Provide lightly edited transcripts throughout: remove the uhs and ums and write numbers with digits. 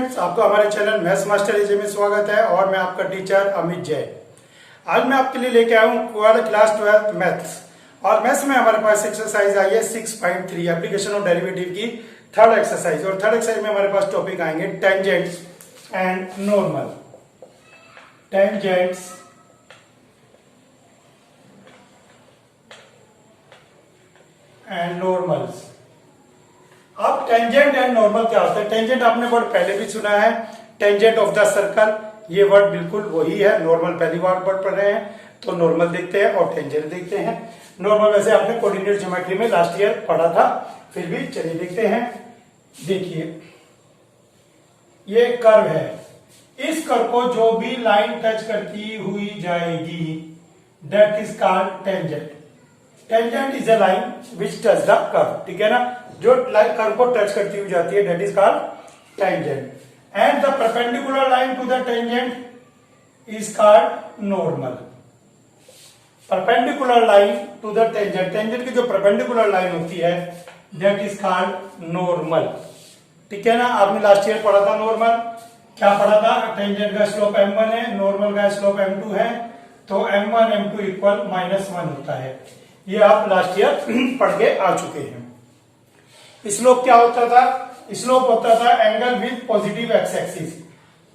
Students, आपका हमारे channel maths master एजे में स्वागत है और मैं आपका टीचर अमित जैन। आज मैं आपके लिए लेके आया हूँ क्लास 12 मैथ्स और मैथ्स में हमारे पास एक्सरसाइज आई है 6.3 एप्लीकेशन ऑफ डेरिवेटिव की थर्ड एक्सरसाइज। और थर्ड एक्सरसाइज में हमारे पास टॉपिक आएंगे tangents and normal. Tangents and normals. अब टेंजेंट एंड नॉर्मल क्या होता है? टेंजेंट आपने वर्ड पहले भी सुना है, टेंजेंट ऑफ द सर्कल, ये वर्ड बिल्कुल वही है। नॉर्मल पहली बार वर्ड पढ़ रहे हैं तो नॉर्मल देखते हैं और टेंजेंट देखते हैं। नॉर्मल वैसे आपने कोऑर्डिनेट ज्योमेट्री में लास्ट ईयर पढ़ा था, फिर भी चलिए देखते हैं। देखिए ये कर्व है, इस कर्व को जो भी लाइन टच करती हुई जाएगी that is called tangent. Tangent is a line which touch the curve, ठीक है ना, जो लाइन कर्व को टच करती हुई जाती है that is called tangent. And the perpendicular line to the tangent is called normal. Perpendicular line to the tangent, tangent की जो परपेंडिकुलर लाइन होती है दैट इज कॉल्ड नॉर्मल, ठीक है ना। आपने लास्ट ईयर पढ़ा था नॉर्मल, क्या पढ़ा था? टेंजेंट का स्लोप m1 है, नॉर्मल का स्लोप m2 है, तो m1 m2 इक्वल -1 होता है। ये आप लास्ट ईयर पढ़ के आ चुके हैं। स्लोप क्या होता था? स्लोप होता था angle with positive x axis.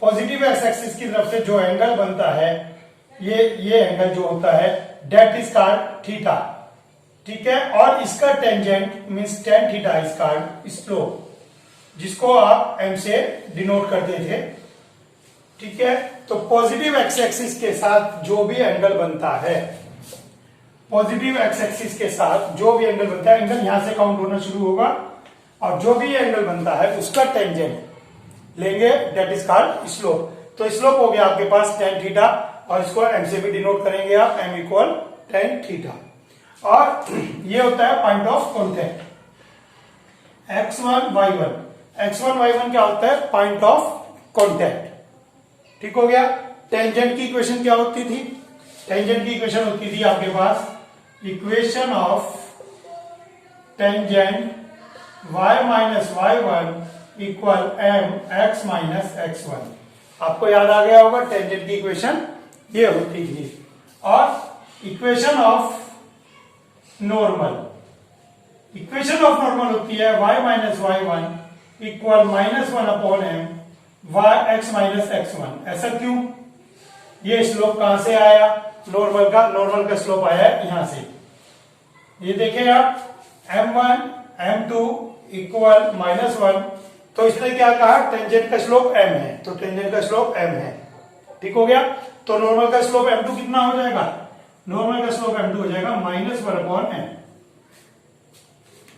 Positive x axis की तरफ से जो एंगल बनता है, ये एंगल जो होता है दैट इज कॉल्ड थीटा, ठीक है। और इसका tangent means tan theta is called slope, जिसको आप m से डिनोट करते थे, ठीक है। तो पॉजिटिव एक्स एक्सिस के साथ जो भी एंगल बनता है, पॉजिटिव एक्स एक्सिस के साथ जो भी एंगल बनता है, एंगल यहां से काउंट होना शुरू होगा और जो भी एंगल बनता है उसका टेंजेंट लेंगे दैट इज कॉल्ड स्लोप। तो स्लोप हो गया आपके पास tan थीटा और इसको m से भी डिनोट करेंगे आप, m इक्वल tan थीटा। और ये होता है point of contact x1 y1। x1 y1 क्या होता है? पॉइंट ऑफ कॉन्टेक्ट, ठीक हो गया। टेंजेंट की इक्वेशन क्या होती थी? टेंजेंट की इक्वेशन होती थी आपके पास equation of tangent y minus y1 equal m x minus x1। आपको याद आ गया होगा, टेंजेंट की इक्वेशन ये होती थी। और equation of normal, equation of normal होती है y minus y1 equal -1 upon m y x minus x1। ऐसा क्यों? ये स्लोप कहां से आया? नॉर्मल का स्लोप आया यहां से। ये देखें आप, m1 m2 इक्वल -1, तो इसने क्या कहा? टेंजेंट का स्लोप m है, तो टेंजेंट का स्लोप m है, ठीक हो गया। तो नॉर्मल का स्लोप m2 कितना हो जाएगा? नॉर्मल का स्लोप m2 हो जाएगा -1 अपॉन m।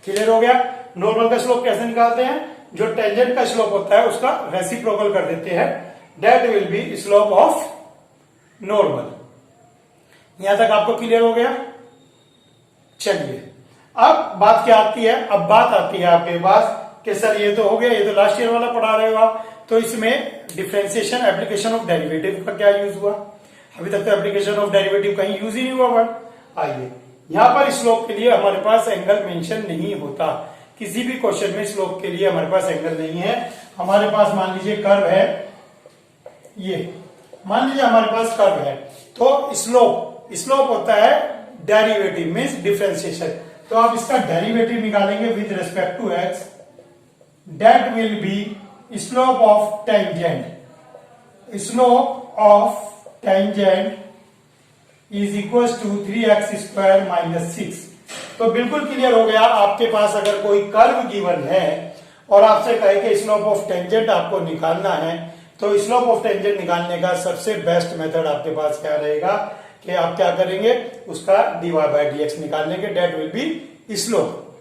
क्लियर हो गया? नॉर्मल का स्लोप कैसे निकालते हैं? जो टेंजेंट का स्लोप होता है उसका रेसिप्रोकल कर देते हैं, that will be slope of normal. यहां तक आपको क्लियर हो गया? चलिए अब बात क्या आती है? अब बात आती है आपके पास कि सर ये तो हो गया, ये तो लास्ट ईयर वाला पढ़ा रहे हो आप, तो इसमें डिफरेंशिएशन एप्लीकेशन ऑफ डेरिवेटिव का क्या यूज हुआ? अभी तक तो एप्लीकेशन ऑफ डेरिवेटिव कहीं यूज ही नहीं हुआ वर्ड। आइए, यहां पर स्लोप के लिए हमारे पास एंगल मेंशन नहीं होता, किसी भी क्वेश्चन में स्लोप के लिए हमारे पास एंगल नहीं है। हमारे पास मान लीजिए कर्व है, ये मान लीजिए हमारे पास कर्व है, तो स्लोप होता है डेरिवेटिव मींस डिफरेंशिएशन। तो आप इसका डेरिवेटिव निकालेंगे with respect to x, that will be slope of tangent. Slope of tangent is equal to 3x square minus 6। तो बिल्कुल क्लियर हो गया। आपके पास अगर कोई कर्व गिवन है और आपसे कहे कि स्लोप ऑफ टेंजेंट आपको निकालना है, तो स्लोप ऑफ टेंजेंट निकालने का सबसे बेस्ट मेथड आपके पास क्या रहेगा कि आप क्या करेंगे? उसका dy बाय dx निकालने के, डेट विल बी स्लोप,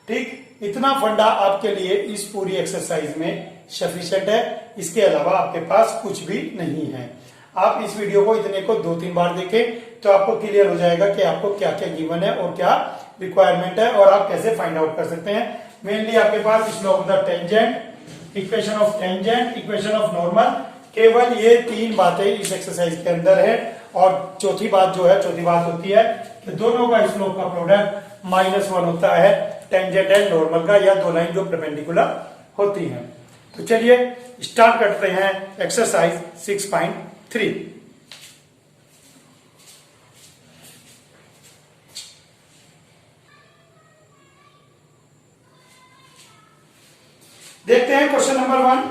ठीक। इतना फंडा आपके लिए इस पूरी एक्सरसाइज में सफिशिएंट है, इसके अलावा आपके पास कुछ भी नहीं है। आप इस वीडियो को इतने को 2-3 बार देखें तो आपको क्लियर हो जाएगा कि आपको क्या क्या गिवन है और क्या रिक्वायरमेंट है और आप कैसे फाइंड आउट कर सकते हैं। मेनली आपके पास slope of the tangent, equation of tangent, equation of normal, केवल ये 3 बातें इस एक्सरसाइज के अंदर है। और चौथी बात होती है कि दोनों का स्लोप का प्रोडक्ट -1 होता है टेंजेंट एंड नॉर्मल का, या दो लाइन जो परपेंडिकुलर होती हैं। तो चलिए स्टार्ट करते हैं एक्सरसाइज 6.3। देखते हैं question number 1।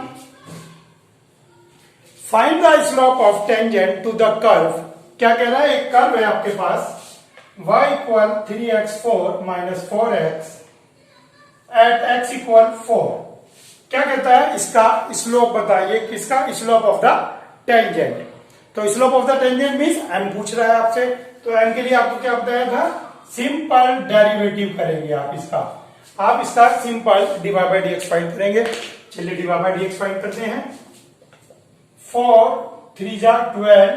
Find the slope of tangent to the curve. क्या कह रहा है, एक कर्व है आपके पास y equal 3x4 minus 4x at x equal 4। क्या कहता है, इसका स्लोप बताइए, किसका, स्लोप ऑफ द टेंजेंट। तो slope of the tangent means m पूछ रहा है आपसे, तो m के लिए आपको क्या बताया था, सिंपल डेरिवेटिव करेंगे आप इसका simple divide by dx find करेंगे। चलिए डिवाइड बाय dx फाइंड करते हैं। 4 3 जा 12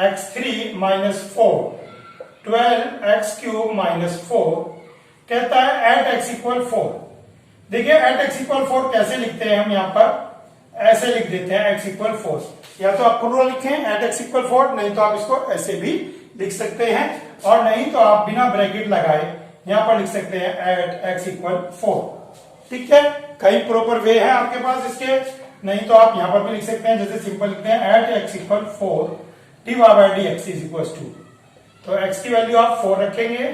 x3 minus 4 12 x cube minus 4 कहता है एट x इक्वल 4। देखिए एट x इक्वल 4 कैसे लिखते हैं हम, यहां पर ऐसे लिख देते हैं x इक्वल 4। या तो आप पूरा लिखें एट x इक्वल 4, नहीं तो आप इसको ऐसे भी लिख सकते हैं, और नहीं तो आप बिना ब्रैकेट लगाए यहां पर लिख सकते हैं एट x इक्वल 4। ठीक है, कई प्रॉपर वे है आपके पास इसके, नहीं तो आप यहां पर भी लिख सकते हैं, जैसे सिंपल लिखते हैं at x equal 4 divide by dx is equal to, तो x की वैल्यू आप 4 रखेंगे,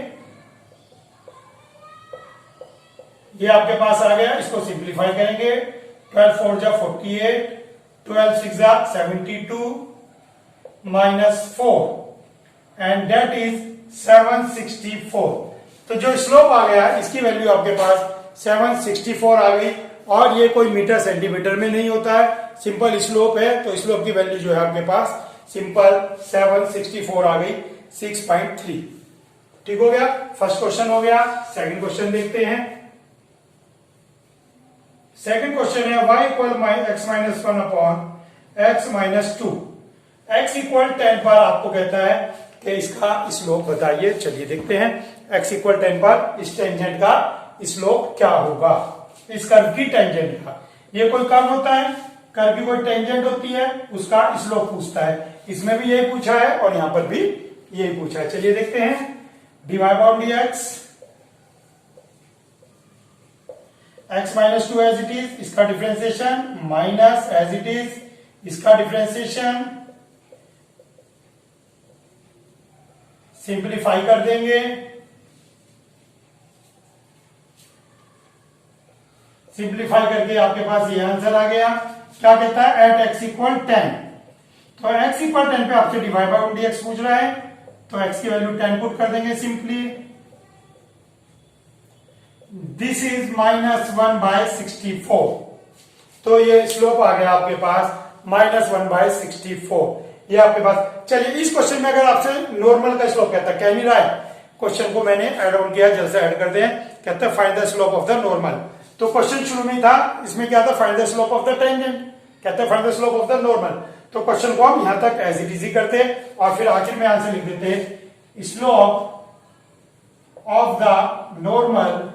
ये आपके पास आ गया। इसको सिंप्लीफाई करेंगे, 12 4 जा 48 12 6 जा 72 माइनस 4 एंड दैट इज 764। तो जो स्लोप आ गया इसकी वैल्यू आपके पास 764 आ गई, और ये कोई मीटर सेंटीमीटर में नहीं होता है, सिंपल स्लोप है, तो स्लोप की वैल्यू जो है आपके पास सिंपल 764 आ गई 6.3। ठीक हो गया, फर्स्ट क्वेश्चन हो गया। सेकंड क्वेश्चन देखते हैं। सेकंड क्वेश्चन है y equal x minus 1 upon x minus 2। x equal 10 पर आपको कहता है कि इसका स्लोप बताइए। चलिए देखते हैं x इक्वल 10 पर इस टेंजेंट का स्लोप क्या होगा, इस कर्व की टेंजेंट का। ये कोई कर्व होता है, कर्व की कोई टेंजेंट होती है, उसका स्लोप पूछता है। इसमें भी यही पूछा है और यहां पर भी यही पूछा है। चलिए देखते हैं, divide by dx x minus 2 as it is, इसका differentiation minus as it is, इसका डिफरेंशिएशन सिंप्लीफाई कर देंगे, सिंप्लीफाई करके आपके पास ये आंसर आ गया। क्या कहता है, एट x इक्वल 10। तो x इक्वल 10 पे आपसे डिवाइड बाय dx पूछ रहा है, तो x की वैल्यू 10 पुट कर देंगे simply. This is minus 1 by 64। तो ये स्लोप आ गया आपके पास माइनस 1 बाय 64, ये आपके पास। चलिए इस क्वेश्चन में अगर आपसे नॉर्मल का स्लोप कहता है, कह नहीं रहा है, क्वेश्चन को मैंने ऐड ऑन किया, जल्द से ऐड कर दें। कहता है find the slope of the normal. तो क्वेश्चन शुरू में था, इसमें क्या था, find the slope of the tangent, कहते हैं find the slope of the normal. तो क्वेश्चन को हम यहां तक एज इट इज करते हैं और फिर आखिर में आंसर लिख देते हैं, slope of the normal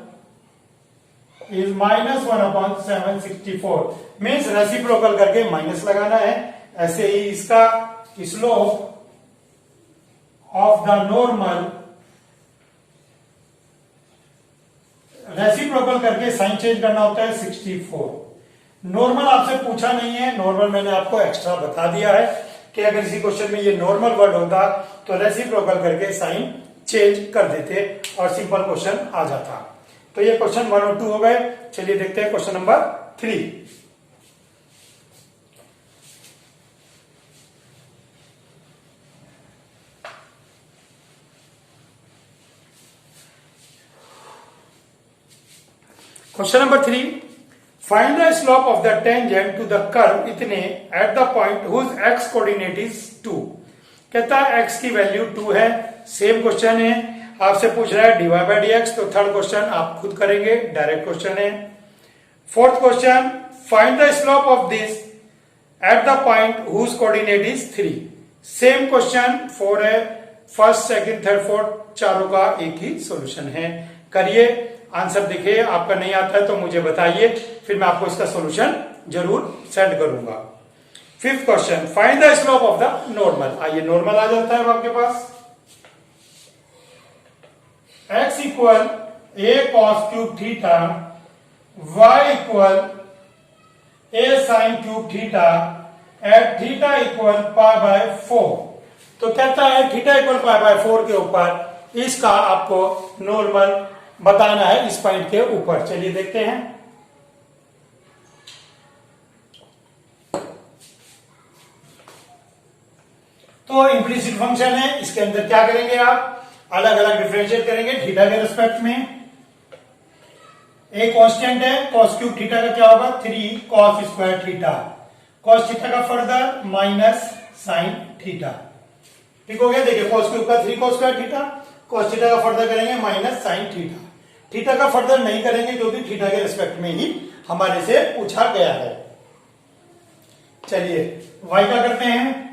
is minus 1 upon 764। Means reciprocal करके माइनस लगाना है। ऐसे ही इसका slope of the normal, reciprocal करके साइन चेंज करना होता है 64। नॉर्मल आपसे पूछा नहीं है, नॉर्मल मैंने आपको एक्स्ट्रा बता दिया है कि अगर इसी क्वेश्चन में ये नॉर्मल वर्ड होता तो रेसिप्रोकल करके साइन चेंज कर देते और सिंपल क्वेश्चन आ जाता। तो ये क्वेश्चन 1 और 2 हो गए। चलिए देखते हैं question number 3। Question number 3, find the slope of the tangent to the curve इतने at the point whose x coordinate is 2। कहता है x की वैल्यू 2 है। सेम क्वेश्चन है, आपसे पूछ रहा है डिवाइड बाय dx, तो थर्ड क्वेश्चन आप खुद करेंगे, डायरेक्ट क्वेश्चन है। Fourth question, find the slope of this at the point whose coordinate is 3। Same question 4 है, फर्स्ट सेकंड थर्ड फोर्थ चारों का एक ही सॉल्यूशन है। करिए, आंसर देखिए, आपका नहीं आता है तो मुझे बताइए, फिर मैं आपको इसका सॉल्यूशन जरूर सेंड करूंगा। Fifth question, find the slope of the normal. आइए नॉर्मल आ जाता है आपके पास, x equal a cos cube theta, y equal a sine cube theta at theta equal pi by 4। तो कहता है थीटा इक्वल पाई बाय 4 के ऊपर इसका आपको नॉर्मल बताना है इस पॉइंट के ऊपर। चलिए देखते हैं। तो इम्प्लिसिट फंक्शन है, इसके अंदर क्या करेंगे आप, अलग अलग डिफरेंशिएट करेंगे थीटा के रिस्पेक्ट में। एक कांस्टेंट है कॉस क्यूब थीटा का, क्या होगा 3 cos square theta, cos theta का फर्दर माइनस साइन थीटा। ठीक हो गया। देखिए कॉस क्यूब का 3 cos square theta, cos theta का फर्दर करेंगे माइनस साइन थीटा। थीटा का फर्दर नहीं करेंगे क्योंकि थीटा के रिस्पेक्ट में ही हमारे से पूछा गया है। चलिए y का करते हैं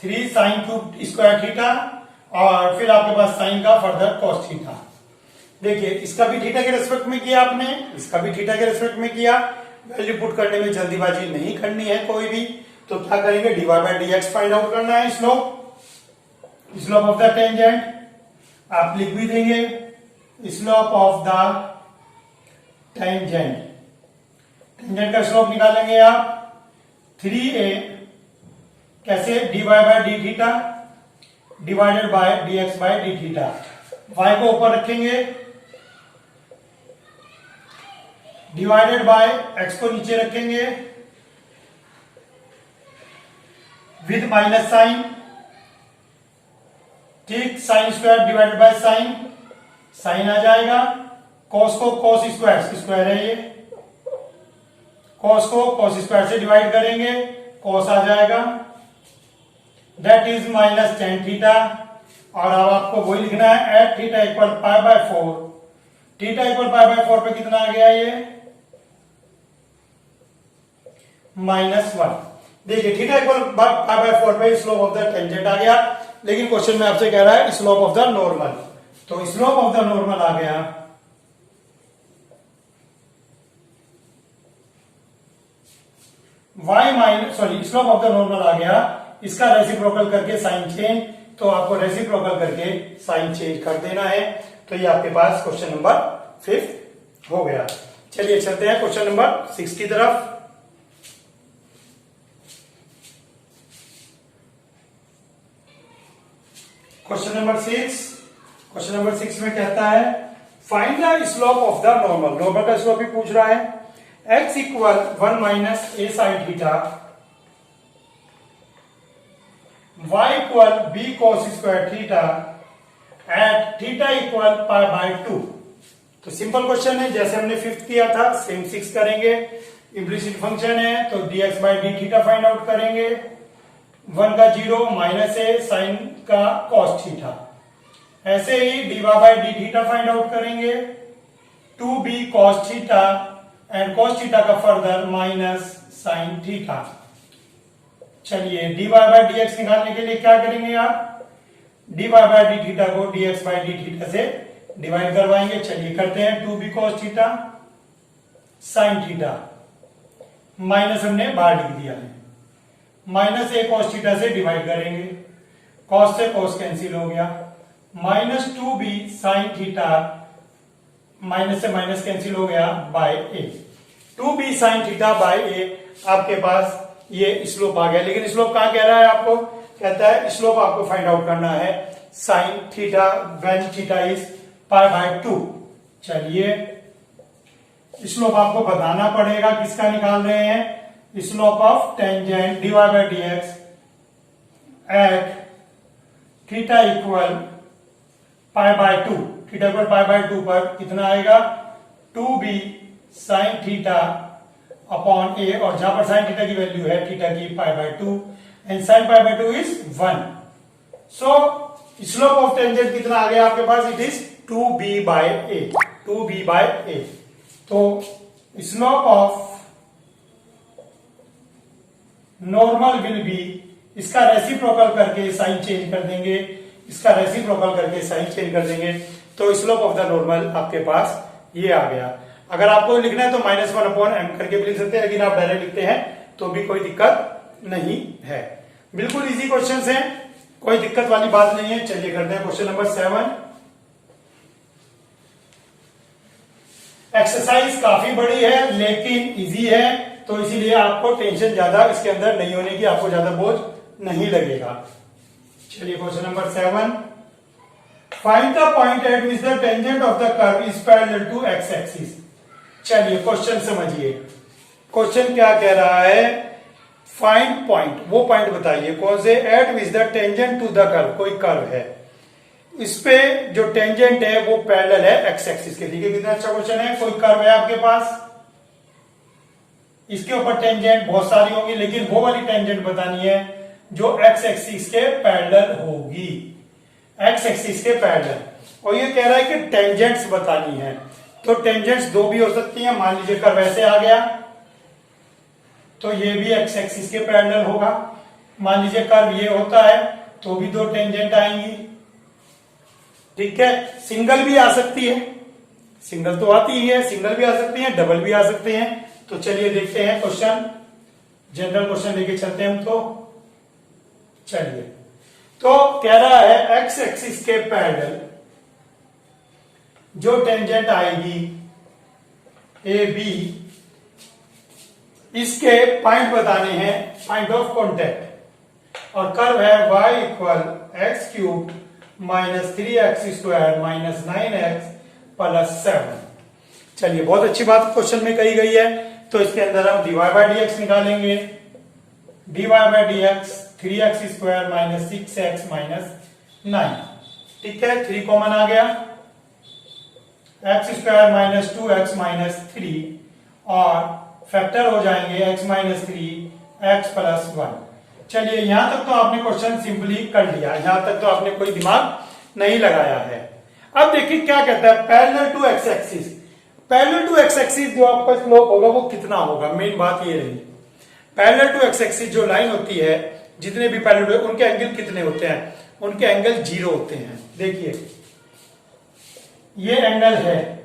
3 साइन क्यूब स्क्वायर थीटा और फिर आपके पास साइन का फर्दर कॉस थीटा। देखिए इसका भी थीटा के रेस्पेक्ट में किया आपने, इसका भी थीटा के रेस्पेक्ट में किया। वैल्यू पुट करने में जल्दीबाजी नहीं करनी है कोई भी। तो क्या करेंगे, dy by dx find out करना है, स्लोप ऑफ द टेंजेंट आप लिख भी देंगे, slope of the tangent. Tangent का स्लोप निकालेंगे आप 3a कैसे, dy bye d theta divided by dx by d theta. y को ऊपर रखेंगे, डिवाइडेड बाय x को नीचे रखेंगे विद माइनस साइन। ठीक, sine square divided by sine, sine आ जाएगा। कॉस को कॉस स्क्वायर, स्क्वायर है ये, कॉस को कॉस स्क्वायर से डिवाइड करेंगे, कॉस आ जाएगा, that is minus ten theta. और अब आपको वही लिखना है at theta equal pi by 4। Theta equal pi by 4 पे कितना आ गया ये -1। देखिए थीटा इक्वल पाई बाय 4 पे स्लोप ऑफ द टेंजेंट आ गया, लेकिन क्वेश्चन में आपसे कह रहा है स्लोप ऑफ द नॉर्मल। तो स्लोप ऑफ द नॉर्मल आ गया स्लोप ऑफ द नॉर्मल आ गया, इसका रेसिप्रोकल करके साइन चेंज। तो आपको रेसिप्रोकल करके साइन चेंज कर देना है। तो ये आपके पास क्वेश्चन नंबर 5 हो गया। चलिए चलते हैं क्वेश्चन नंबर 6 की तरफ। क्वेश्चन नंबर 6 में कहता है find the slope of the normal. Normal का स्लोप भी पूछ रहा है। x equal 1 minus a sine theta, y equal b cos square theta at theta equal pi by 2। तो सिंपल क्वेश्चन है, जैसे हमने 5th किया था सेम 6 करेंगे। इम्प्लिसिट फंक्शन है तो dx by d theta find out करेंगे। 1 का 0 माइनस ए साइन का cos थीटा। ऐसे ही dy bye d theta find out करेंगे, 2b cos theta and cos theta का फर्दर माइनस साइन थीटा। चलिए dy बाय dx निकालने के लिए क्या करेंगे आप, dy बाय डी थीटा को dx बाय डी थीटा से डिवाइड करवाएंगे। चलिए करते हैं, 2b cos theta sine theta, minus हमने बाहर लिख दिया है, माइनस ए cos थीटा से डिवाइड करेंगे, cos से cos कैंसिल हो गया, minus 2b sine theta, minus से माइनस कैंसिल हो गया by a. 2b sine theta by a आपके पास ये स्लोप आ गया। लेकिन स्लोप कहां कह रहा है आपको, कहता है स्लोप आपको फाइंड आउट करना है sine theta when theta is pi by 2। चलिए स्लोप आपको बताना पड़ेगा, किसका निकाल रहे हैं, slope of tangent dy by dx at theta equal pi by 2। Theta equal pi by 2 पर कितना आएगा, 2b साइन थीटा अपॉन ए, और जहां पर साइन थीटा की वैल्यू है थीटा की pi by 2 and sine pi by 2 is 1। So slope of tangent कितना आ गया आपके पास, it is 2b by a, 2b by a. तो slope of normal will be, इसका रेसिप्रोकल करके साइन चेंज कर देंगे, इसका रेसिप्रोकल करके साइन चेंज कर देंगे। तो स्लोप ऑफ द नॉर्मल आपके पास ये आ गया। अगर आपको लिखना है तो -1 अपॉन m करके भी लिख सकते हैं, लेकिन आप डायरेक्ट लिखते हैं तो भी कोई दिक्कत नहीं है। बिल्कुल इजी क्वेश्चंस हैं, कोई दिक्कत वाली बात नहीं है। चलिए करते हैं क्वेश्चन नंबर 7। एक्सरसाइज काफी बड़ी है लेकिन इजी है, तो इसीलिए आपको टेंशन ज्यादा इसके अंदर नहीं होने की, आपको ज्यादा बोझ नहीं लगेगा। चलिए question number 7, find the point at which the tangent of the curve is parallel to x axis. चलिए क्वेश्चन समझिए, क्वेश्चन क्या कह रहा है, फाइंड पॉइंट, वो पॉइंट बताइए कौन से, at which the tangent to the curve, कोई कर्व है, इस पे जो टेंजेंट है वो पैरेलल है एक्स एक्सिस के। ठीक है, कितना अच्छा क्वेश्चन है। कोई कर्व है आपके पास, इसके ऊपर टेंजेंट बहुत सारी होंगी, लेकिन वो वाली टेंजेंट बतानी है जो एक्स एक्सिस के पैरेलल होगी, एक्स एक्सिस के पैरेलल। और ये कह रहा है कि टेंजेंट्स बतानी है, तो टेंजेंट्स दो भी हो सकती हैं। मान लीजिए कर्व ऐसे आ गया तो ये भी एक्स एक्सिस के पैरेलल होगा। मान लीजिए कर्व ये होता है तो भी दो टेंजेंट आएंगी। ठीक है, सिंगल भी आ सकती है, सिंगल तो आती ही है, सिंगल भी आ सकती है, डबल भी आ सकते हैं। तो चलिए देखते हैं क्वेश्चन, जनरल क्वेश्चन लेके चलते हैं हम। तो चलिए, तो कह रहा है एक्स एक्सिस के पैरेलल जो टेंजेंट आएगी ए बी, इसके पॉइंट बताने हैं, पॉइंट ऑफ कॉन्टेक्ट। और कर्व है y equal x cube minus 3x square minus 9x plus 7। चलिए, बहुत अच्छी बात क्वेश्चन में कही गई है, तो इसके अंदर हम dy बाई dx निकालेंगे। dy by dx 3x square minus 6x minus 9। ठीक है, 3 कॉमन आ गया, x square minus 2x minus 3 और फैक्टर हो जाएंगे x माइनस 3 x प्लस 1। चलिए, यहां तक तो आपने क्वेश्चन सिंपली कर लिया, यहां तक तो आपने कोई दिमाग नहीं लगाया है। अब देखिए क्या कहता है, parallel to x axis. Parallel to x axis जो आपका स्लोप होगा वो कितना होगा, मेन बात ये रही। पैरेलल टू एक्स एक्सिस जो लाइन होती है, जितने भी पैरेलल उनके एंगल कितने होते हैं, उनके एंगल 0 होते हैं। देखिए ये एंगल है,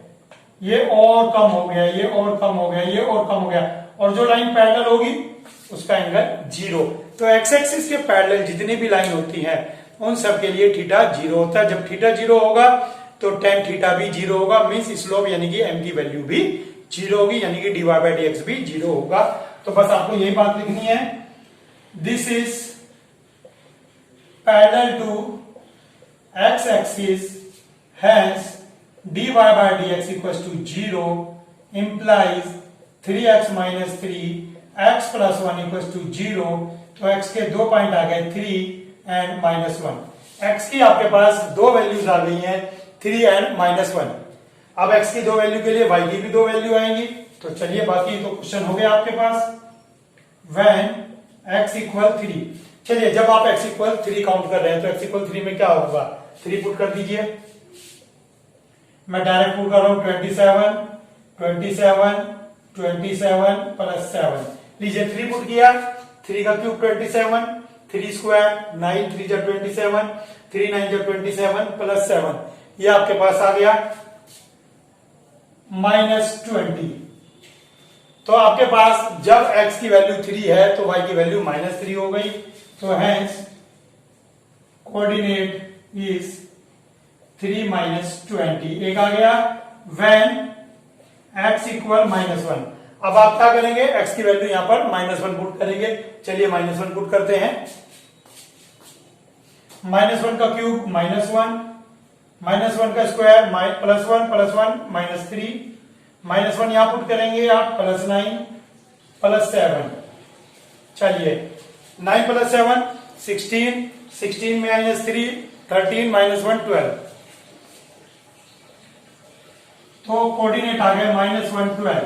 ये और कम हो गया, ये और कम हो गया, ये और कम हो गया, और जो लाइन पैरेलल होगी उसका एंगल 0। तो एक्स एक्सिस के पैरेलल जितनी भी लाइन होती है उन सब के लिए थीटा 0 होता है। जब थीटा 0 होगा तो टेन थीटा भी 0 होगा, मीन्स स्लोप यानी कि m की वैल्यू भी 0 होगी, यानी कि dy बाई dx भी 0 होगा। तो बस आपको यही बात लिखनी है, this is parallel to x axis, hence dy by dx equals to 0 implies 3x minus 3 x plus 1 equals to 0। तो x के दो पॉइंट आ गए 3 एंड माइनस 1। x की आपके पास दो वैल्यूज आ गई हैं 3 एंड माइनस 1। अब x की दो वैल्यू के लिए y की भी दो वैल्यू आएंगी। तो चलिए, बाकी तो क्वेश्चन हो गया आपके पास। when x इक्वल 3, चलिए जब आप x इक्वल 3 काउंट कर रहे हैं तो x इक्वल 3 में क्या होगा, 3 पुट कर दीजिए। मैं डायरेक्ट पुट कर रहा हूं 27 प्लस 7। लीजिए 3 पुट किया, 3 का क्यूब 27, 3 स्क्वायर 9 3 जा 27, 3 9 जा 27 प्लस 7, ये आपके पास आ गया माइनस 20। तो आपके पास जब x की वैल्यू 3 है तो y की वैल्यू माइनस 3 हो गई। तो हैंस कोऑर्डिनेट इज 3 माइनस 20। एक आ गया when x इक्वल माइनस 1। अब आप क्या करेंगे, x की वैल्यू यहां पर माइनस 1 पुट करेंगे। चलिए माइनस 1 पुट करते हैं। माइनस 1 का क्यूब माइनस 1, माइनस 1 का स्क्वायर प्लस 1 माइनस 3, माइनस 1 यहां पुट करेंगे आप, प्लस 9 प्लस 7। चलिए 9 प्लस 7 16, 16 माइनस 3 13 माइनस 1 12। तो कोऑर्डिनेट आ गया माइनस 1 12।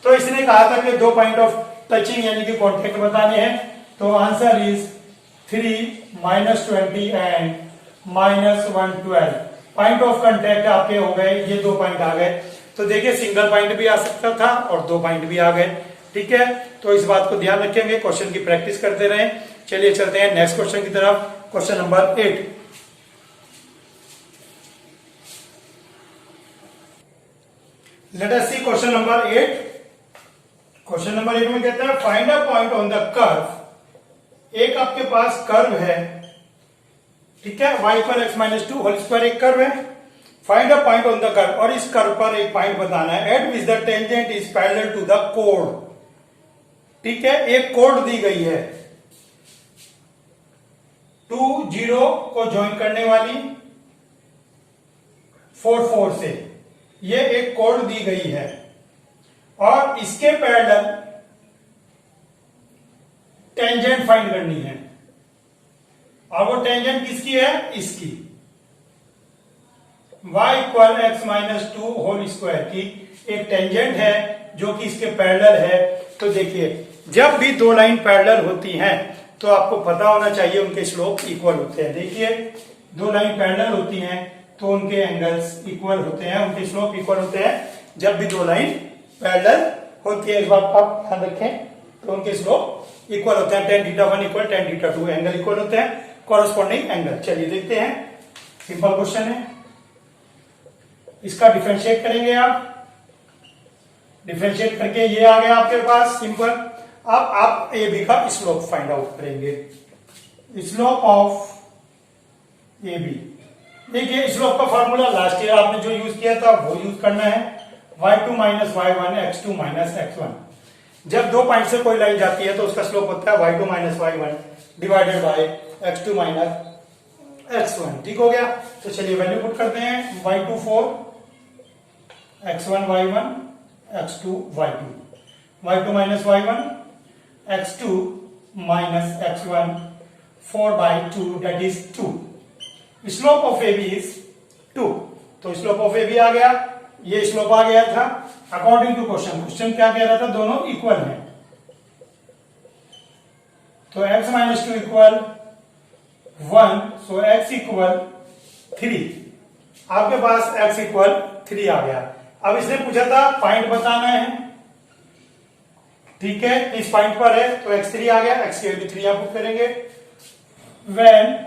तो इसने कहा था कि दो पॉइंट ऑफ टचिंग यानी कि कॉन्टेक्ट बताने हैं। तो answer is 3 minus 20 and minus 1 12। Point of contact आपके हो गए, ये दो पॉइंट आ गए। तो देखिए सिंगल पॉइंट भी आ सकता था और दो पॉइंट भी आ गए। ठीक है, तो इस बात को ध्यान रखेंगे, क्वेश्चन की प्रैक्टिस करते रहें। चलिए चलते हैं नेक्स्ट क्वेश्चन की तरफ, question number 8। Let us see question number 8। Question number 8 में कहता है find a point on the curve. एक आपके पास कर्व है, ठीक है, y equal x minus 2 whole square एक कर्व है। Find a point on the curve, और इस कर्व पर एक पॉइंट बताना है at which the tangent is parallel to the कोड। ठीक है, एक कोड दी गई है 2 0 को ज्वाइन करने वाली 4 4 से, ये एक कोड दी गई है और इसके पैरेलल टेंजेंट फाइंड करनी है। और वो टेंजेंट किसकी है? इसकी y equal x minus 2 whole square की एक टेंजेंट है जो कि इसके पैरेलल है। तो देखिए, जब भी दो लाइन पैरेलल होती हैं तो आपको पता होना चाहिए उनके स्लोप इक्वल होते हैं। देखिए, दो लाइन पैरेलल होती हैं तो उनके एंगल्स इक्वल होते हैं, उनके स्लोप इक्वल होते हैं। जब भी दो लाइन पैरेलल होती है, इस बात आप ध्यान रखें, तो उनके स्लोप इक्वल होते हैं। tan θ1 equal tan θ2, angle equal होते हैं, कॉरस्पॉन्डिंग एंगल। चलिए देखते हैं, सिंपल क्वेश्चन है, इसका डिफरेंशिएट करेंगे आप। डिफरेंशिएट करके ये आ गया आपके पास सिंपल। अब आप ए बी का स्लोप फाइंड आउट करेंगे। स्लोप ऑफ ए बी, देखिए स्लोप का फॉर्मूला लास्ट ईयर आपने जो यूज किया था वो यूज करना है, y2 minus y1 x2 minus x1। जब दो पॉइंट से कोई लाइन जाती है तो उसका स्लोप होता है y2 minus y1 divided by x2 minus x1। ठीक हो गया, तो चलिए वैल्यू पुट करते हैं। y2 4, x1 y1, x2 y2, y2 minus y1, x2 minus x1, 4/2 that is 2। Slope of a b is 2, तो स्लोप ऑफ ए बी आ गया, ये स्लोप आ गया था अकॉर्डिंग टू क्वेश्चन। क्वेश्चन क्या कह रहा था? दोनों इक्वल हैं, तो x माइनस 2 इक्वल 1, सो x इक्वल 3। आपके पास x इक्वल 3 आ गया। अब इसने पूछा था पॉइंट बताना है, ठीक है, इस पॉइंट पर है तो x3 आ गया, x की वैल्यू 3 आप पुट करेंगे। व्हेन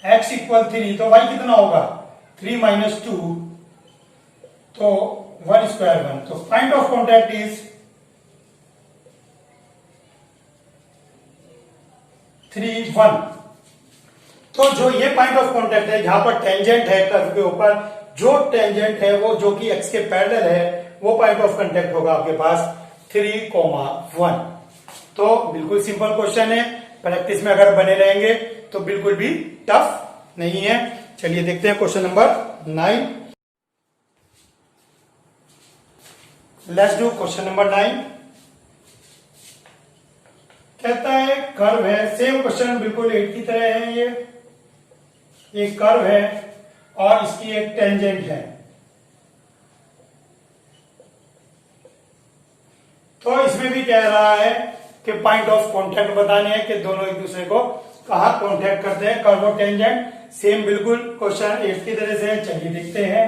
x इक्वल 3, तो y कितना होगा? 3 माइनस 2, तो 1 स्क्वायर 1। तो पॉइंट ऑफ कॉन्टैक्ट इज 3 1। तो जो ये पॉइंट ऑफ कॉन्टैक्ट है जहां पर टेंजेंट है कर्व के ऊपर, जो टेंजेंट है वो जो कि x के पैरेलल है, वो पॉइंट ऑफ कॉन्टैक्ट होगा आपके पास 3,1। तो बिल्कुल सिंपल क्वेश्चन है, प्रैक्टिस में अगर बने रहेंगे तो बिल्कुल भी टफ नहीं है। चलिए देखते हैं question number 9। Let's do question number 9। कहता है कर्व है, सेम क्वेश्चन बिल्कुल 8 की तरह है। ये एक कर्व है और इसकी एक टेंजेंट है। तो इसमें भी कह रहा है कि पॉइंट ऑफ कांटेक्ट बताने हैं कि दोनों एक दूसरे को कहां कांटेक्ट करते हैं, कर्व और टेंजेंट। सेम बिल्कुल क्वेश्चन 8 की तरह से है। चलिए देखते हैं,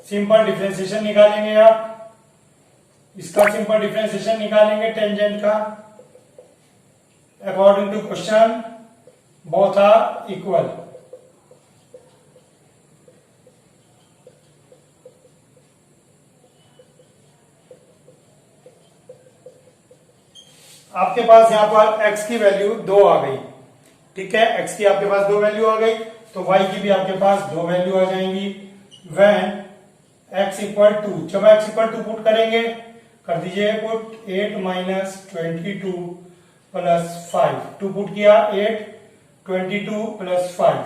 सिंपल डिफरेंशिएशन निकालेंगे आप, इसका सिंपल डिफरेंशिएशन निकालेंगे टेंजेंट का। According to question both are equal. आपके पास यहां पर x की वैल्यू 2 आ गई, ठीक है, x की आपके पास 2 वैल्यू आ गई, तो y की भी आपके पास 2 वैल्यू आ जाएंगी। व्हेन x इक्वल टू, जब x इक्वल टू पुट करेंगे, कर दीजिए पुट 8 माइनस 22 प्लस 5, 2 पुट किया 8, 22 प्लस 5,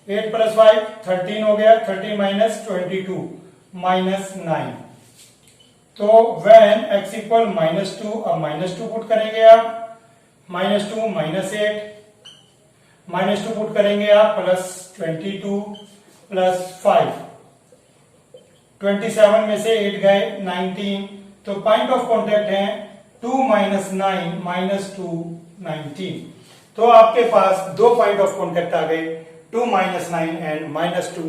8 प्लस 5 13 हो गया, 13 माइनस 22 माइनस 9। तो व्हेन x इक्वल -2, अब -2 पुट करेंगे आप, -2 माइनस 8, -2 पुट करेंगे आप प्लस 22 प्लस 5, 27 में से 8 गए 19, तो पॉइंट ऑफ कांटेक्ट है 2 माइनस 9 माइनस 2 19। तो आपके पास दो पॉइंट ऑफ कांटेक्ट आ गए, 2 माइनस 9 एंड -2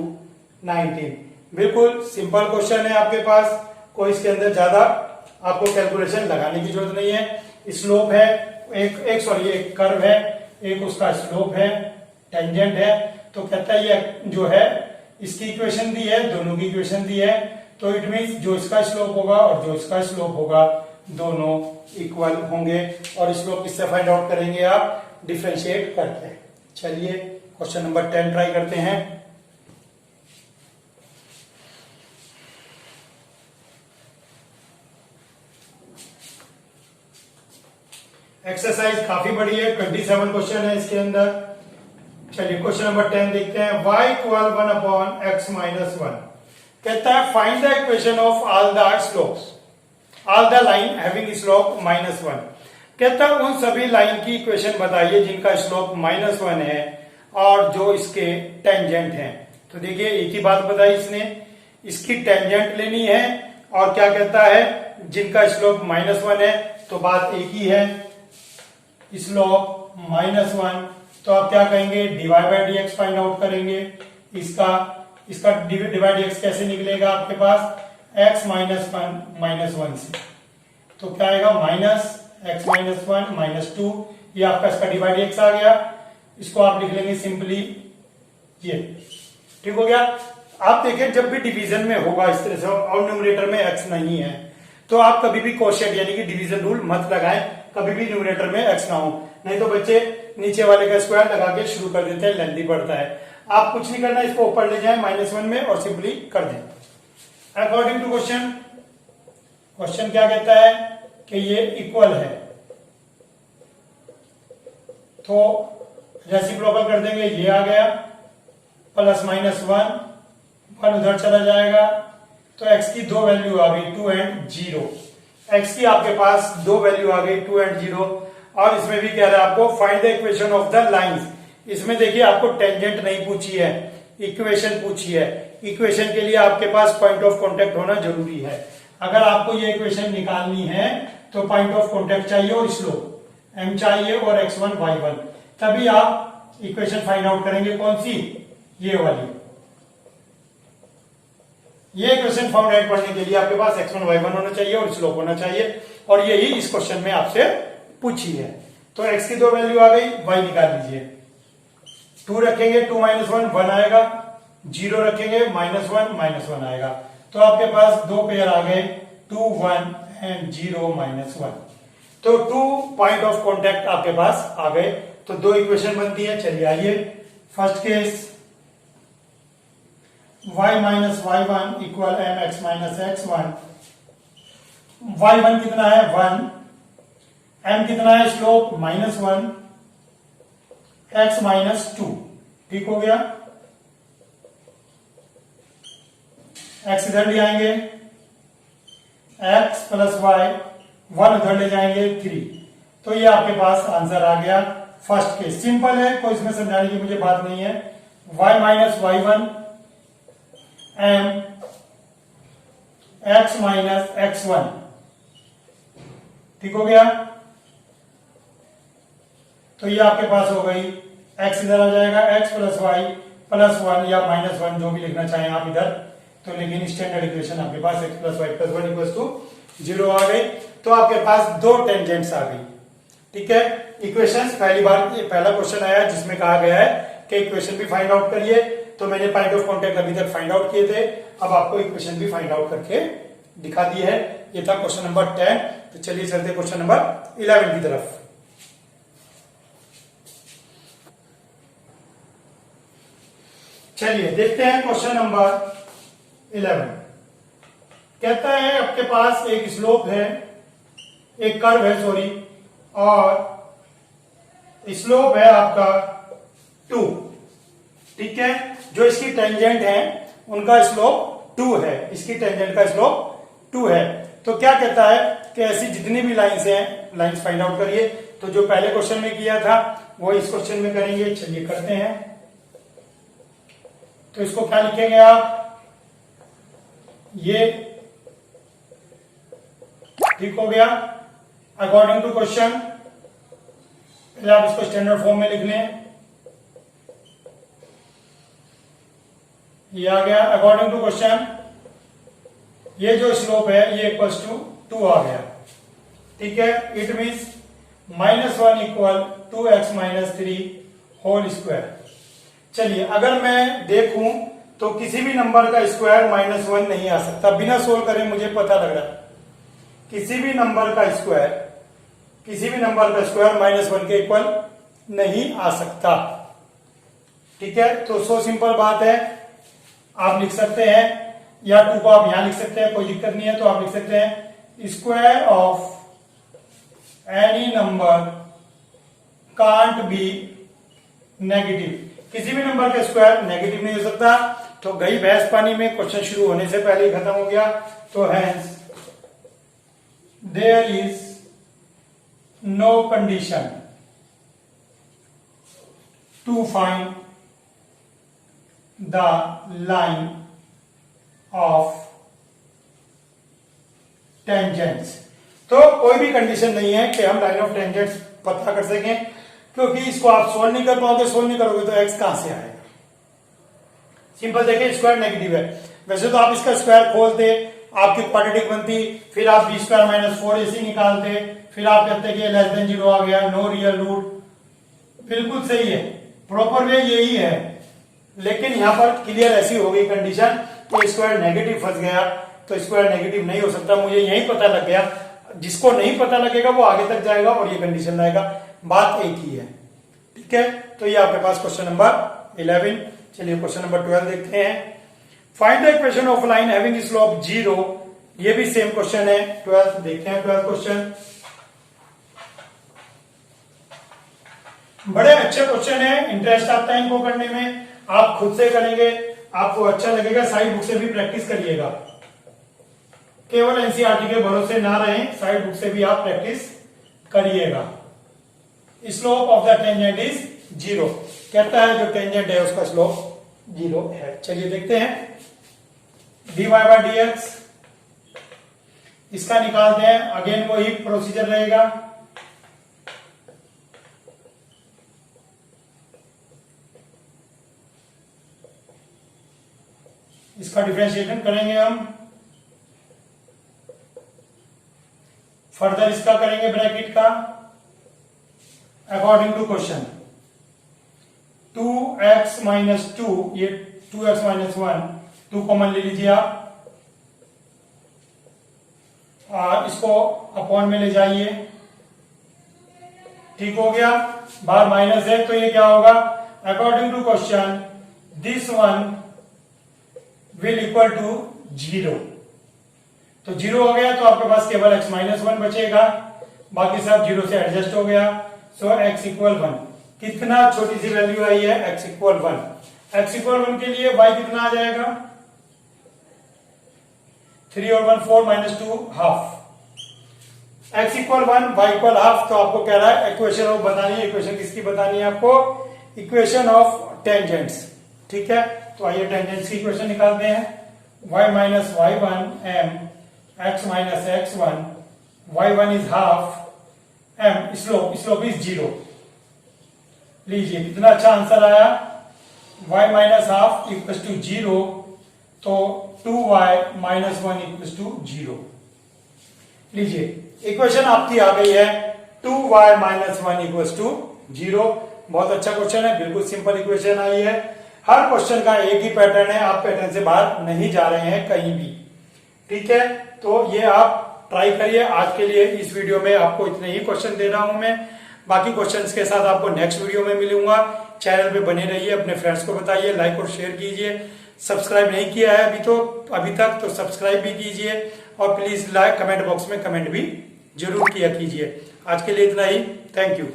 19। बिल्कुल सिंपल क्वेश्चन है आपके पास, कोई इसके अंदर ज्यादा आपको कैलकुलेशन लगाने की जरूरत नहीं है। स्लोप है एक कर्व है, एक उसका स्लोप है, टेंजेंट है। तो कहता है ये जो है इसकी इक्वेशन दी है, दोनों की इक्वेशन दी है, तो इट मीन्स जो इसका स्लोप होगा और जो इसका स्लोप होगा दोनों इक्वल होंगे। और स्लोप किससे फाइंड आउट करेंगे आप? डिफरेंशिएट करके। चलिए क्वेश्चन नंबर 10 ट्राई करते हैं। एक्सरसाइज काफी बड़ी है, 27 क्वेश्चन है इसके अंदर। चलिए क्वेश्चन नंबर 10 देखते हैं। y इक्वल 1/x माइनस 1 कहता है find the equation of all the slopes, all the line having slope -1। कहता है उन सभी लाइन की इक्वेशन बताइए जिनका स्लोप -1 है और जो इसके टेंजेंट हैं। तो देखिए एक ही बात बताई इसने, इसकी टेंजेंट लेनी है और क्या कहता है जिनका स्लोप -1 है, तो बात एक ही है, स्लोप -1। तो आप क्या कहेंगे, divide by dx find out करेंगे। इसका डिवाइड बाई dx कैसे निकलेगा आपके पास, x माइनस 1 से, तो क्या आएगा -x माइनस 1 -2, ये आपका इसका डिवाइड x आ गया। इसको आप लिख लेंगे सिंपली ये, ठीक हो गया। आप देखिए जब भी डिवीजन में होगा इस तरह से और न्यूमरेटर में x नहीं है, तो आप कभी भी कोशेंट यानी कि डिवीजन रूल मत लगाएं, कभी भी न्यूमरेटर में x ना हो, नहीं तो बच्चे नीचे वाले का स्क्वायर लगा के शुरू कर देते हैं, लेंथी पड़ता है। आप कुछ नहीं करना, इसको ऊपर ले जाएं -1 में और सिंपली कर दें अकॉर्डिंग टू क्वेश्चन। क्वेश्चन क्या कहता है कि ये इक्वल है, तो रेसिप्रोकल कर देंगे, ये आ गया +-1 उधर चला जाएगा, तो x की दो वैल्यू आ गई 2 और 0। x की आपके पास दो वैल्यू आ गई 2 और 0, और इसमें भी कह रहा है आपको find the equation of the lines. इसमें देखिए आपको टेंजेंट नहीं पूछी है, इक्वेशन पूछी है। इक्वेशन के लिए आपके पास पॉइंट ऑफ कांटेक्ट होना जरूरी है। अगर आपको ये इक्वेशन निकालनी है तो पॉइंट ऑफ कांटेक्ट चाहिए और स्लोप m चाहिए और x1 y1, तभी आप इक्वेशन फाइंड आउट करेंगे। कौन सी, ये वाली। ये इक्वेशन फाउंड आउट करने के लिए आपके पास x1 y1 होना चाहिए और स्लोप होना चाहिए, और यही इस क्वेश्चन में आपसे पूछी है। तो x की दो वैल्यू आ गई, y निकाल लीजिए। 2 रखेंगे 2 - 1 आएगा, 0 रखेंगे -1 आएगा, तो आपके पास दो पेयर आ गए 2 1 एंड 0 -1। तो 2 पॉइंट ऑफ कांटेक्ट आपके पास आ गए, तो दो इक्वेशन बनती है। चलिए आइए, first case y minus y1 equal mx minus x1। y1 कितना है 1, m कितना है स्लोप -1, x -2, ठीक हो गया। x इधर ले आएंगे, x प्लस y 1 उधर ले जाएंगे 3, तो ये आपके पास आंसर आ गया। फर्स्ट केस सिंपल है, कोई इसमें समझाने की मुझे बात नहीं है। y minus y1 m x minus x1, ठीक हो गया। तो ये आपके पास हो गई, x इधर आ जाएगा, x प्लस वाई प्लस 1 या -1 जो भी लिखना चाहें आप इधर, तो लेकिन स्टैंडर्ड इक्वेशन आपके पास x plus y plus 1 equals to 0 आ गई। तो आपके पास दो टेंजेंट्स आ गई, ठीक है। इक्वेशंस पहली बार पहला क्वेश्चन आया जिसमें कहा गया है कि इक्वेशन भी फाइंड आउट करिए, तो मैंने पॉइंट ऑफ कांटेक्ट अभी तक फाइंड आउट किए थे, अब आपको इक्वेशन भी फाइंड आउट करके दिखा दी है। ये था क्वेश्चन नंबर 10। तो चलिए चलते क्वेश्चन नंबर 11 की तरफ। चलिए देखते हैं क्वेश्चन नंबर 11। कहता है आपके पास एक स्लोप है, एक कर्व है सॉरी, और स्लोप है आपका 2, ठीक है। जो इसकी टेंजेंट है उनका स्लोप 2 है, इसकी टेंजेंट का स्लोप 2 है। तो क्या कहता है कि ऐसी जितनी भी लाइंस हैं, लाइंस फाइंड आउट करिए। तो जो पहले क्वेश्चन में किया था वो इस क्वेश्चन में करेंगे। चलिए करते हैं। तो इसको क्या लिखेंगे आप, ये ठीक हो गया अकॉर्डिंग टू क्वेश्चन। पहले आप इसको स्टैंडर्ड फॉर्म में लिख लें, ये आ गया अकॉर्डिंग टू क्वेश्चन। ये जो स्लोप है ये इक्वल्स टू 2 आ गया, ठीक है। It means -1 equal 2x minus 3 whole square. चलिए अगर मैं देखूं तो किसी भी नंबर का स्क्वायर -1 नहीं आ सकता, बिना सोल्व करे मुझे पता लग रहा है। किसी भी नंबर का स्क्वायर -1 के इक्वल नहीं आ सकता, ठीक है। तो सो सिंपल बात है, आप लिख सकते हैं, या 2 को आप यहां लिख सकते हैं, कोई दिक्कत नहीं है। तो आप लिख सकते हैं square of any number can't be negative, किसी भी नंबर का स्क्वायर नेगेटिव नहीं हो सकता। तो गई भैंस पानी में, क्वेश्चन शुरू होने से पहले ही खत्म हो गया। तो hence there is no condition to find the line of tangents. तो कोई भी कंडीशन नहीं है कि हम लाइन ऑफ टेंजेंट्स पता कर सकें, क्योंकि इसको आप सोल्व नहीं कर पाओगे। सोल्व नहीं करोगे तो एक्स कहां से आएगा। सिंपल देखिए, स्क्वायर नेगेटिव है। वैसे तो आप इसका स्क्वायर खोलते, आपकी क्वाड्रेटिक बनती, फिर आप बी स्क्वायर माइनस 4ac निकालते, फिर आप कहते कि लेस देन 0 आ गया, नो रियल रूट। बिल्कुल सही है, प्रॉपर वे यही है। लेकिन यहां पर क्लियर ऐसी हो गई कंडीशन कि स्क्वायर नेगेटिव फंस गया, तो स्क्वायर नेगेटिव नहीं हो सकता। मुझे यही पता लग गया। जिसको नहीं पता लगेगा वो आगे तक जाएगा और ये कंडीशन लाएगा। बात एक ही है, ठीक है। तो ये आपके पास क्वेश्चन नंबर 11। चलिए क्वेश्चन नंबर 12 देखते हैं। Find the equation of line having slope 0। ये भी सेम क्वेश्चन है। 12 देखते हैं 12 क्वेश्चन। बड़े अच्छे क्वेश्चन है, इंटरेस्ट आता है इनको करने में। आप खुद से करेंगे, आपको अच्छा लगेगा। साइड बुक से भी प्रैक्टिस करिएगा, केवल एनसीईआरटी के भरोसे ना रहें, साइड बुक से भी आप प्रैक्टिस करिएगा। Slope of the tangent is 0, कहता है जो टेंजेंट है उसका स्लोप 0 है। चलिए देखते हैं। dy बाय dx इसका निकालते हैं। अगेन वही प्रोसीजर रहेगा। इसका डिफरेंशिएशन करेंगे हम, फर्दर इसका करेंगे ब्रैकेट का according to question. 2x minus 2, ये 2x माइनस 1, 2 कॉमन ले लीजिए आप। इसको अपॉन में ले जाइए, ठीक हो गया। बाहर माइनस है तो ये क्या होगा, according to question this one will equal to 0। तो 0 हो गया तो आपके पास केवल x माइनस 1 बचेगा, बाकी सब 0 से एडजस्ट हो गया। सो x इक्वल 1। कितना छोटी सी वैल्यू आई है, x इक्वल 1। x इक्वल 1 के लिए y कितना आ जाएगा, 3 और 1 4 minus 2 half. x equal 1 y equal half. तो आपको कह रहा है इक्वेशन ऑफ बतानी है। इक्वेशन किसकी बतानी है आपको, इक्वेशन ऑफ टेंजेंट्स, ठीक है। तो आइए टेंजेंट्स की इक्वेशन निकालते हैं। y minus y1 m x minus x1 y1 is half m slope is 0। लीजिए कितना अच्छा आंसर आया, y minus half equal to 0, तो 2y माइनस 1 इक्वल टू 0। लीजिए इक्वेशन आपकी आ गई है 2y माइनस 1 इक्वल टू 0। बहुत अच्छा क्वेश्चन है, बिल्कुल सिंपल इक्वेशन आई है। हर क्वेश्चन का एक ही पैटर्न है, आप पैटर्न से बाहर नहीं जा रहे हैं कहीं भी, ठीक है। तो ये आप ट्राई करिए। आज के लिए इस वीडियो में आपको इतने ही क्वेश्चन दे रहा हूं मैं। बाकी क्वेश्चंस के साथ आपको नेक्स्ट वीडियो में मिलूंगा। चैनल पे बने रहिए, अपने फ्रेंड्स को बताइए, लाइक और शेयर कीजिए। सब्सक्राइब नहीं किया है अभी तक तो सब्सक्राइब भी कीजिए, और प्लीज लाइक कमेंट बॉक्स में कमेंट भी जरूर किया कीजिए। आज के लिए इतना ही, थैंक यू।